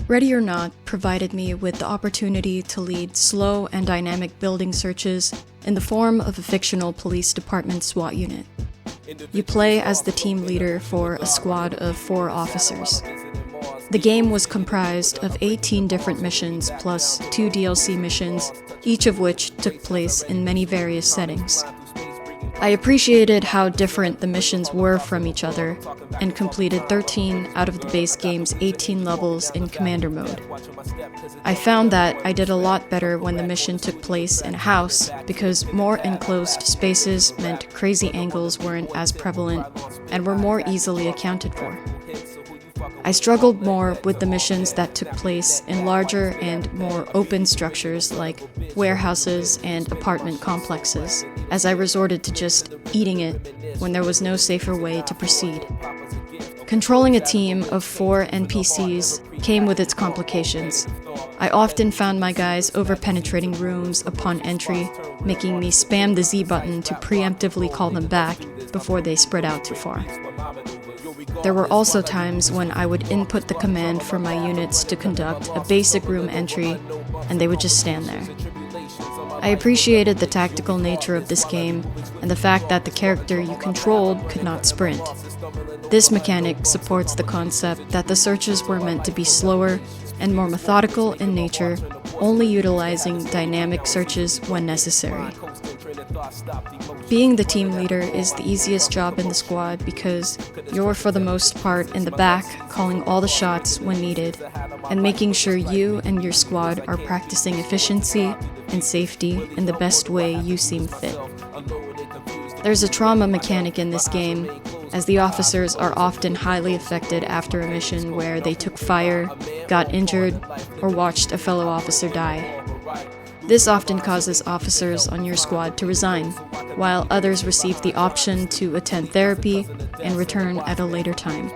Ready or Not provided me with the opportunity to lead slow and dynamic building searches in the form of a fictional police department SWAT unit. You play as the team leader for a squad of 4 officers. The game was comprised of 18 different missions plus 2 DLC missions, each of which took place in many various settings. I appreciated how different the missions were from each other, and completed 13 out of the base game's 18 levels in Commander mode. I found that I did a lot better when the mission took place in a house, because more enclosed spaces meant crazy angles weren't as prevalent and were more easily accounted for. I struggled more with the missions that took place in larger and more open structures like warehouses and apartment complexes, as I resorted to just eating it when there was no safer way to proceed. Controlling a team of 4 NPCs came with its complications. I often found my guys over-penetrating rooms upon entry, making me spam the Z button to preemptively call them back before they spread out too far. There were also times when I would input the command for my units to conduct a basic room entry, and they would just stand there. I appreciated the tactical nature of this game, and the fact that the character you controlled could not sprint. This mechanic supports the concept that the searches were meant to be slower and more methodical in nature, only utilizing dynamic searches when necessary. Being the team leader is the easiest job in the squad because you're for the most part in the back, calling all the shots when needed, and making sure you and your squad are practicing efficiency and safety in the best way you seem fit. There's a trauma mechanic in this game, as the officers are often highly affected after a mission where they took fire, got injured, or watched a fellow officer die. This often causes officers on your squad to resign, while others receive the option to attend therapy and return at a later time.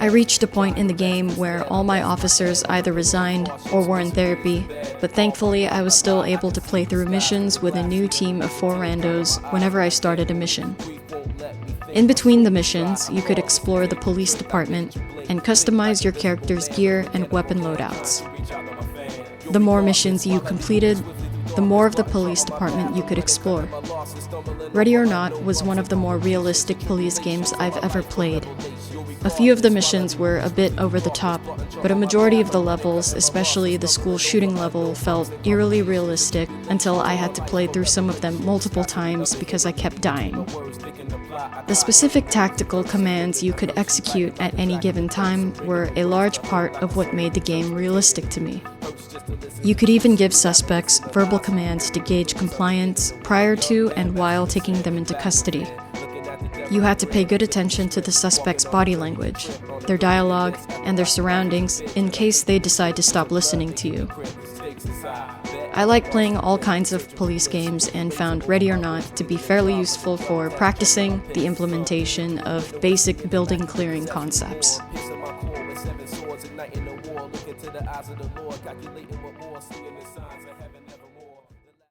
I reached a point in the game where all my officers either resigned or were in therapy, but thankfully I was still able to play through missions with a new team of 4 randos whenever I started a mission. In between the missions, you could explore the police department and customize your character's gear and weapon loadouts. The more missions you completed, the more of the police department you could explore. Ready or Not was one of the more realistic police games I've ever played. A few of the missions were a bit over the top, but a majority of the levels, especially the school shooting level, felt eerily realistic until I had to play through some of them multiple times because I kept dying. The specific tactical commands you could execute at any given time were a large part of what made the game realistic to me. You could even give suspects verbal commands to gauge compliance prior to and while taking them into custody. You had to pay good attention to the suspect's body language, their dialogue, and their surroundings in case they decide to stop listening to you. I like playing all kinds of police games and found Ready or Not to be fairly useful for practicing the implementation of basic building clearing concepts. Into the eyes of the Lord, calculating what more, seeing the signs of heaven.